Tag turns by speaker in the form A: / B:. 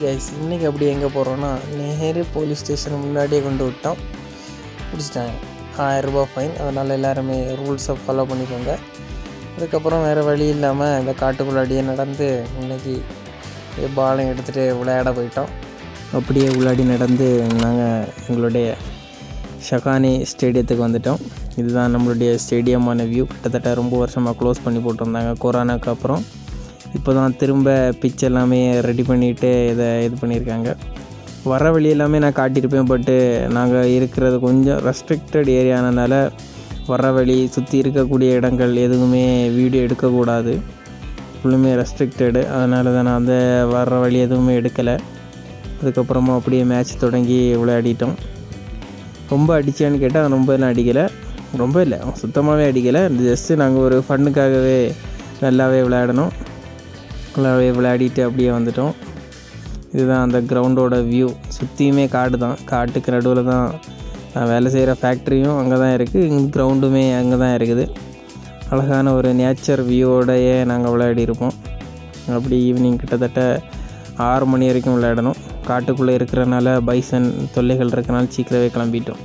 A: Guys இன்றைக்கி அப்படி எங்கே போகிறோன்னா நேரே போலீஸ் ஸ்டேஷன் முன்னாடியே கொண்டு விட்டோம். பிடிச்சிட்டாங்க. 1000 ரூபா ஃபைன். அதனால் எல்லாருமே ரூல்ஸை ஃபாலோ பண்ணிக்கோங்க. அதுக்கப்புறம் வேறு வழி இல்லாமல் இந்த காட்டுக்குள்ளாடியே நடந்து இன்றைக்கி பாலம் எடுத்துகிட்டு விளையாட போயிட்டோம். அப்படியே உள்ளாடி நடந்து நாங்கள் எங்களுடைய ஷகானி ஸ்டேடியத்துக்கு வந்துட்டோம். இதுதான் நம்மளுடைய ஸ்டேடியமான வியூ. கிட்டத்தட்ட ரொம்ப வருஷமாக க்ளோஸ் பண்ணி போட்டிருந்தாங்க கொரோனாக்கு அப்புறம். இப்போ தான் திரும்ப பிச் எல்லாமே ரெடி பண்ணிவிட்டு இது பண்ணியிருக்காங்க. வர வழி எல்லாமே நான் காட்டியிருப்பேன். பட்டு நாங்கள் இருக்கிறது கொஞ்சம் ரெஸ்ட்ரிக்டட் ஏரியானதுனால வர வழி சுற்றி இருக்கக்கூடிய இடங்கள் எதுவுமே வீடியோ எடுக்கக்கூடாது. ஃபுல்லுமே ரெஸ்ட்ரிக்டடு. அதனால தான் நான் அந்த வர்ற வழி எதுவுமே எடுக்கலை. அதுக்கப்புறமா அப்படியே மேட்ச் தொடங்கி விளையாடிட்டோம். ரொம்ப அடித்தான்னு கேட்டால் ரொம்ப எல்லாம் அடிக்கலை. ரொம்ப இல்லை, சுத்தமாகவே அடிக்கலை. ஜஸ்ட்டு நாங்கள் ஒரு ஃபன்னுக்காகவே நல்லாவே விளையாடிட்டு அப்படியே வந்துட்டோம். இதுதான் அந்த கிரவுண்டோட வியூ. சுற்றியுமே காடு தான். காட்டுக்கு நடுவில் தான் வேலை செய்கிற ஃபேக்ட்ரியும் அங்கே தான் இருக்குது. கிரவுண்டுமே அங்கே தான் இருக்குது. அழகான ஒரு நேச்சர் வியூவோடையே நாங்கள் விளையாடிருப்போம். அப்படி ஈவினிங் கிட்டத்தட்ட 6 மணி வரைக்கும் விளையாடணும். காட்டுக்குள்ளே இருக்கிறனால பைசன் தொல்லைகள் இருக்கிறனால சீக்கிரமே கிளம்பிட்டோம்.